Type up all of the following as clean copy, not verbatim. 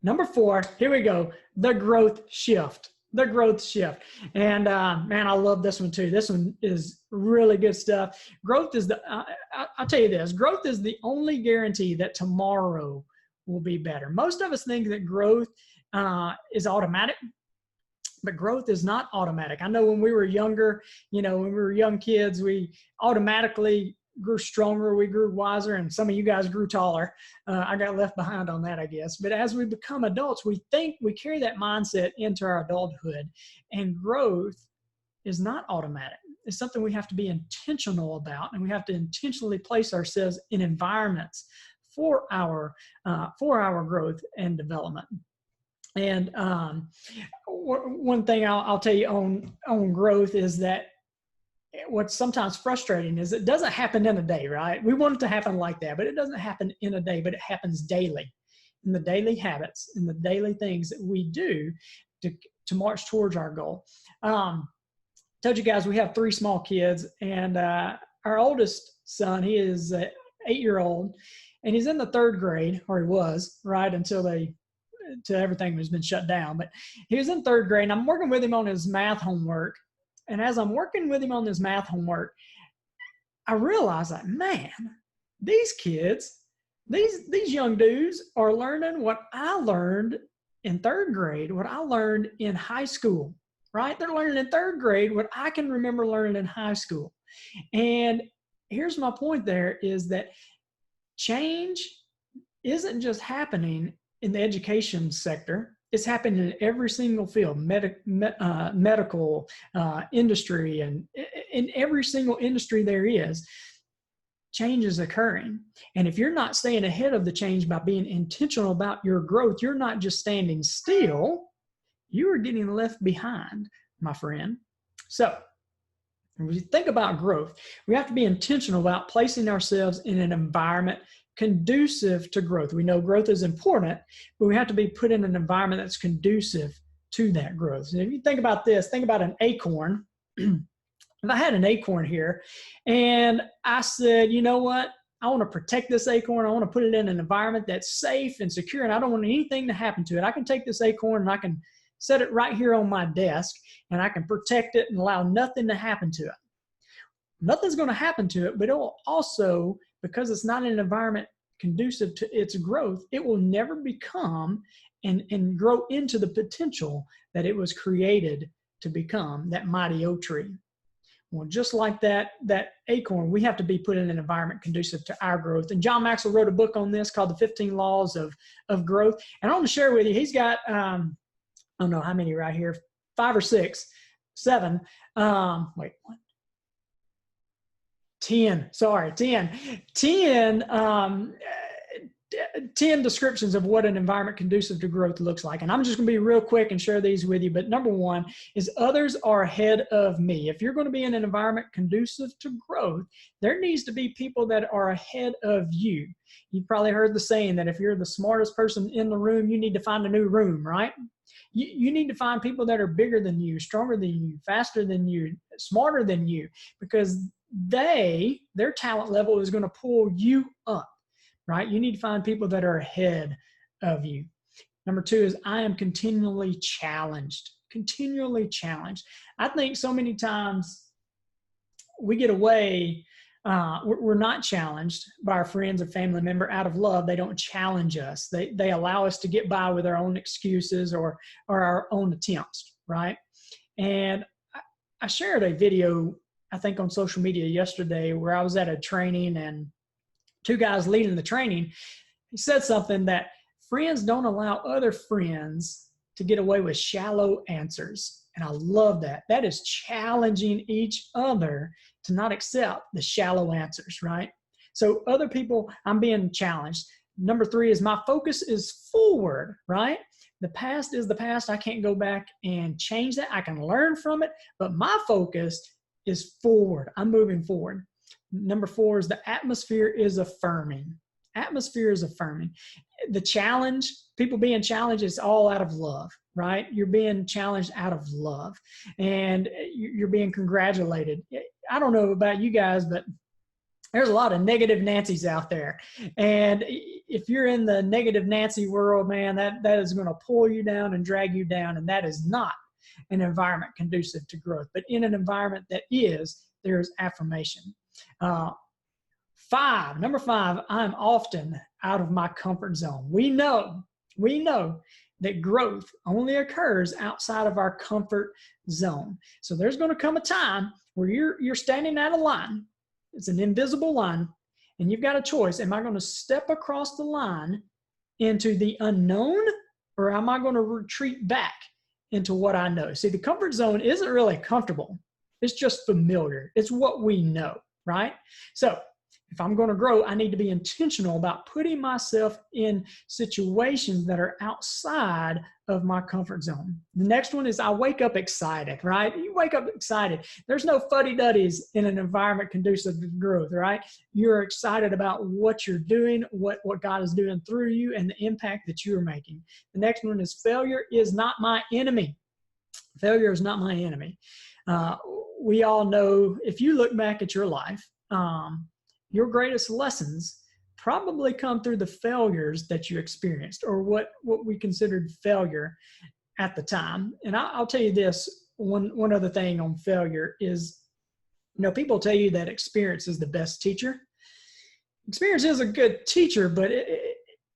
Number 4, here we go. The growth shift. The growth shift. And man, I love this one too. This one is really good stuff. Growth is I'll tell you this, growth is the only guarantee that tomorrow will be better. Most of us think that growth is automatic, but growth is not automatic. I know when we were younger, when we were young kids, we automatically grew stronger, we grew wiser, and some of you guys grew taller. I got left behind on that, I guess. But as we become adults, we think we carry that mindset into our adulthood, and growth is not automatic. It's something we have to be intentional about, and we have to intentionally place ourselves in environments for our growth and development. And one thing I'll tell you on growth is that what's sometimes frustrating is it doesn't happen in a day, right? We want it to happen like that, but it doesn't happen in a day, but it happens daily, in the daily habits, in the daily things that we do to march towards our goal. Told you guys we have 3 small kids, and our oldest son, he is 8-year-old, and he's in the 3rd grade, or he was, right, until everything has been shut down. But he was in 3rd grade, and I'm working with him on his math homework. And as I'm working with him on this math homework, I realized that, man, these kids, these young dudes are learning what I learned in 3rd grade, what I learned in high school, right? They're learning in 3rd grade what I can remember learning in high school. And here's my point there is that change isn't just happening in the education sector. It's happening in every single field, medical industry, and in every single industry there is, change is occurring. And if you're not staying ahead of the change by being intentional about your growth, you're not just standing still, you are getting left behind, my friend. So when we think about growth, we have to be intentional about placing ourselves in an environment conducive to growth. We know growth is important, but we have to be put in an environment that's conducive to that growth. And if you think about this, think about an acorn. If I had an acorn here and I said, you know what? I want to protect this acorn. I want to put it in an environment that's safe and secure, and I don't want anything to happen to it. I can take this acorn and I can set it right here on my desk, and I can protect it and allow nothing to happen to it. Nothing's going to happen to it, but it will also, because it's not an environment conducive to its growth, it will never become and grow into the potential that it was created to become, that mighty oak tree. Well, just like that acorn, we have to be put in an environment conducive to our growth. And John Maxwell wrote a book on this called The 15 Laws of Growth. And I want to share with you, he's got, I don't know how many right here, 5 or 6, 7. Wait, what? 10, sorry, 10. 10 descriptions of what an environment conducive to growth looks like. And I'm just going to be real quick and share these with you. But number 1 is others are ahead of me. If you're going to be in an environment conducive to growth, there needs to be people that are ahead of you. You've probably heard the saying that if you're the smartest person in the room, you need to find a new room, right? You need to find people that are bigger than you, stronger than you, faster than you, smarter than you, because their talent level is going to pull you up, right? You need to find people that are ahead of you. Number 2 is I am continually challenged, continually challenged. I think so many times we get away, we're not challenged by our friends or family member out of love. They don't challenge us. They allow us to get by with our own excuses or our own attempts, right? And I shared a video, I think on social media yesterday, where I was at a training and 2 guys leading the training, he said something that friends don't allow other friends to get away with shallow answers. And I love that. That is challenging each other to not accept the shallow answers, right? So other people, I'm being challenged. Number 3 is my focus is forward, right? The past is the past. I can't go back and change that. I can learn from it, but my focus is forward. I'm moving forward. Number 4 is the atmosphere is affirming. Atmosphere is affirming. The challenge, people being challenged, is all out of love, right? You're being challenged out of love, and you're being congratulated. I don't know about you guys, but there's a lot of negative Nancy's out there. And if you're in the negative Nancy world, man, that is going to pull you down and drag you down. And that is not an environment conducive to growth. But in an environment that is, there's affirmation. Number five, I'm often out of my comfort zone. We know that growth only occurs outside of our comfort zone. So there's going to come a time where you're standing at a line. It's an invisible line, and you've got a choice. Am I going to step across the line into the unknown, or am I going to retreat back into what I know? See, the comfort zone isn't really comfortable. It's just familiar. It's what we know, right? So if I'm going to grow, I need to be intentional about putting myself in situations that are outside of my comfort zone. The next one is I wake up excited, right? You wake up excited. There's no fuddy-duddies in an environment conducive to growth, right? You're excited about what you're doing, what God is doing through you, and the impact that you're making. The next one is failure is not my enemy. Failure is not my enemy. We all know, if you look back at your life, your greatest lessons probably come through the failures that you experienced, or what we considered failure at the time. And I'll tell you this, one other thing on failure is, people tell you that experience is the best teacher. Experience is a good teacher, but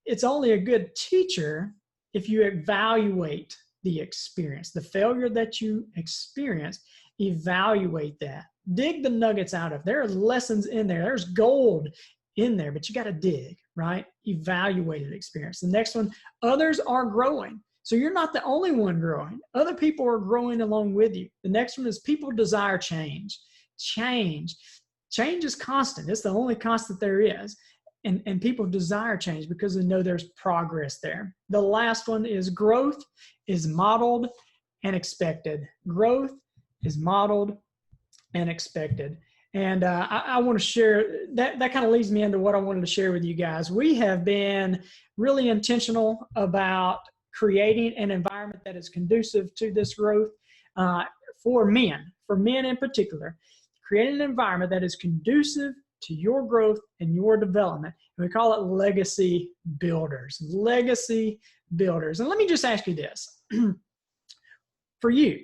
it's only a good teacher if you evaluate the experience. The failure that you experienced, evaluate that. Dig the nuggets out of. There are lessons in there. There's gold in there, but you got to dig, right? Evaluate the experience. The next one, others are growing. So you're not the only one growing. Other people are growing along with you. The next one is people desire change. Change is constant. It's the only constant there is. And people desire change because they know there's progress there. The last one is growth is modeled and expected. Growth is modeled and expected. And I want to share, that kind of leads me into what I wanted to share with you guys. We have been really intentional about creating an environment that is conducive to this growth for men in particular. Creating an environment that is conducive to your growth and your development. And we call it legacy builders. Legacy builders. And let me just ask you this. For you,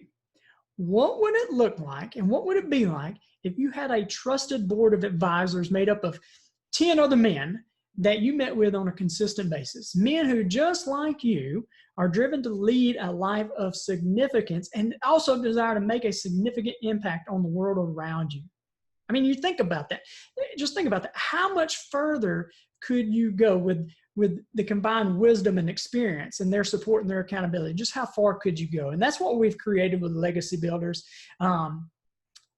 what would it look like and what would it be like if you had a trusted board of advisors made up of 10 other men that you met with on a consistent basis? Men who, just like you, are driven to lead a life of significance and also desire to make a significant impact on the world around you. I mean, you think about that. Just think about that. How much further could you go with the combined wisdom and experience and their support and their accountability? Just how far could you go? And that's what we've created with Legacy Builders. I'm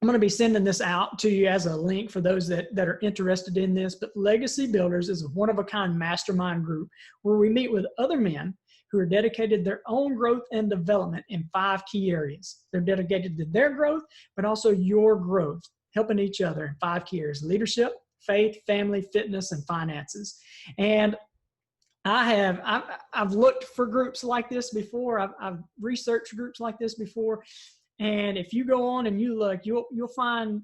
going to be sending this out to you as a link for those that are interested in this. But Legacy Builders is a one-of-a-kind mastermind group where we meet with other men who are dedicated to their own growth and development in 5 key areas. They're dedicated to their growth, but also your growth, helping each other in 5 key areas: leadership, faith, family, fitness, and finances. And I've looked for groups like this before. I've researched groups like this before. And if you go on and you look, you'll find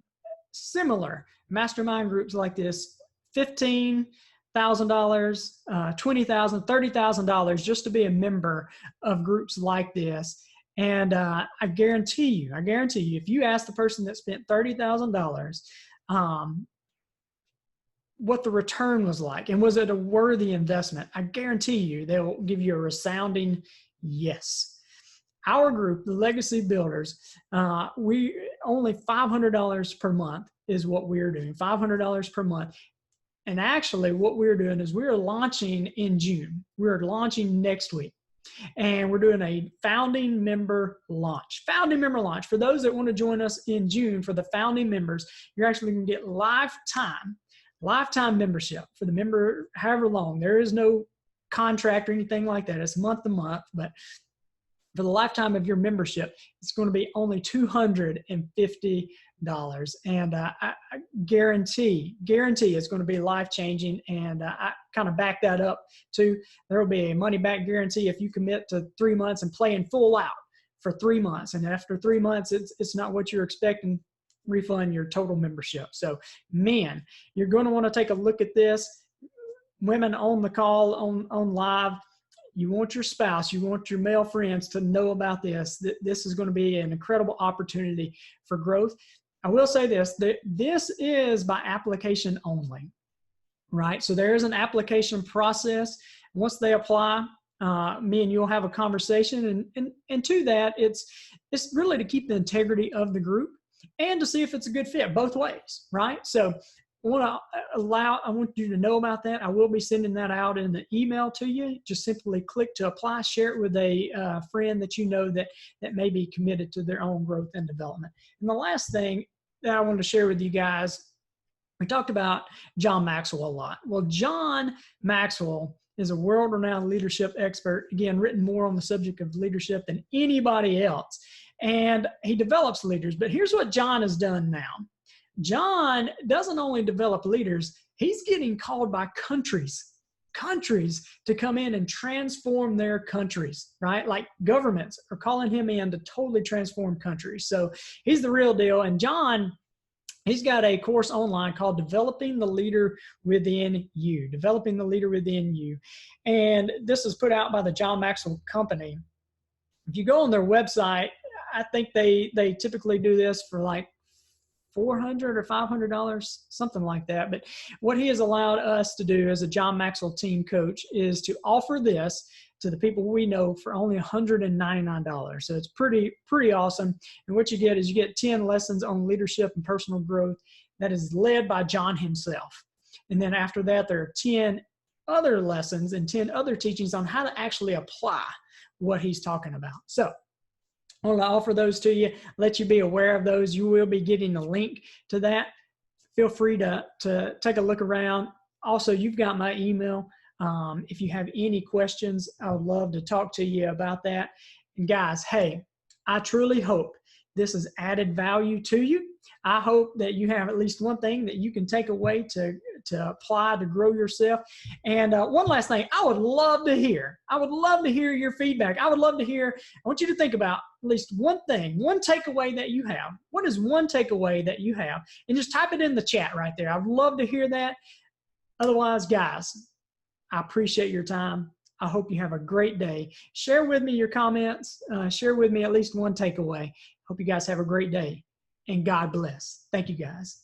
similar mastermind groups like this, $15,000, $20,000, $30,000 just to be a member of groups like this. And I guarantee you, if you ask the person that spent $30,000 what the return was like, and was it a worthy investment, I guarantee you they will give you a resounding yes. Our group, the Legacy Builders, we only $500 per month is what we're doing, $500 per month. And actually what we're doing is we're launching in June. We're launching next week. And we're doing a founding member launch. Founding member launch. For those that want to join us in June for the founding members, you're actually going to get lifetime membership for the member however long. There is no contract or anything like that. It's month to month, but for the lifetime of your membership, it's going to be only $250. And I guarantee it's going to be life-changing. And I kind of back that up too. There will be a money-back guarantee if you commit to 3 months and play in full out for 3 months. And after 3 months, it's not what you're expecting, refund your total membership. So, man, you're going to want to take a look at this. women on the call, on live, you want your spouse, you want your male friends to know about this. This is going to be an incredible opportunity for growth. I will say this, that this is by application only, right? So there is an application process. Once they apply, me and you'll have a conversation. And to that, it's really to keep the integrity of the group and to see if it's a good fit both ways, right? So I want you to know about that. I will be sending that out in the email to you. Just simply click to apply, share it with a friend that you know that may be committed to their own growth and development. And the last thing that I wanted to share with you guys, we talked about John Maxwell a lot. Well, John Maxwell is a world-renowned leadership expert, again, written more on the subject of leadership than anybody else. And he develops leaders. But here's what John has done now. John doesn't only develop leaders, he's getting called by countries to come in and transform their countries, right? Like governments are calling him in to totally transform countries. So he's the real deal. And John, he's got a course online called Developing the Leader Within You. Developing the Leader Within You. And this is put out by the John Maxwell Company. If you go on their website, I think they typically do this for like $400 or $500, something like that. But what he has allowed us to do as a John Maxwell team coach is to offer this to the people we know for only $199. So it's pretty awesome. And what you get is you get 10 lessons on leadership and personal growth that is led by John himself. And then after that, there are 10 other lessons and 10 other teachings on how to actually apply what he's talking about. So I want to offer those to you, let you be aware of those. You will be getting a link to that. Feel free to take a look around. Also, you've got my email. If you have any questions, I would love to talk to you about that. And guys, hey, I truly hope this has added value to you. I hope that you have at least one thing that you can take away to apply to grow yourself. And one last thing, I would love to hear your feedback. I want you to think about at least one thing, one takeaway that you have. What is one takeaway that you have? And just type it in the chat right there. I'd love to hear that. Otherwise, guys, I appreciate your time. I hope you have a great day. Share with me your comments. Share with me at least one takeaway. Hope you guys have a great day. And God bless. Thank you, guys.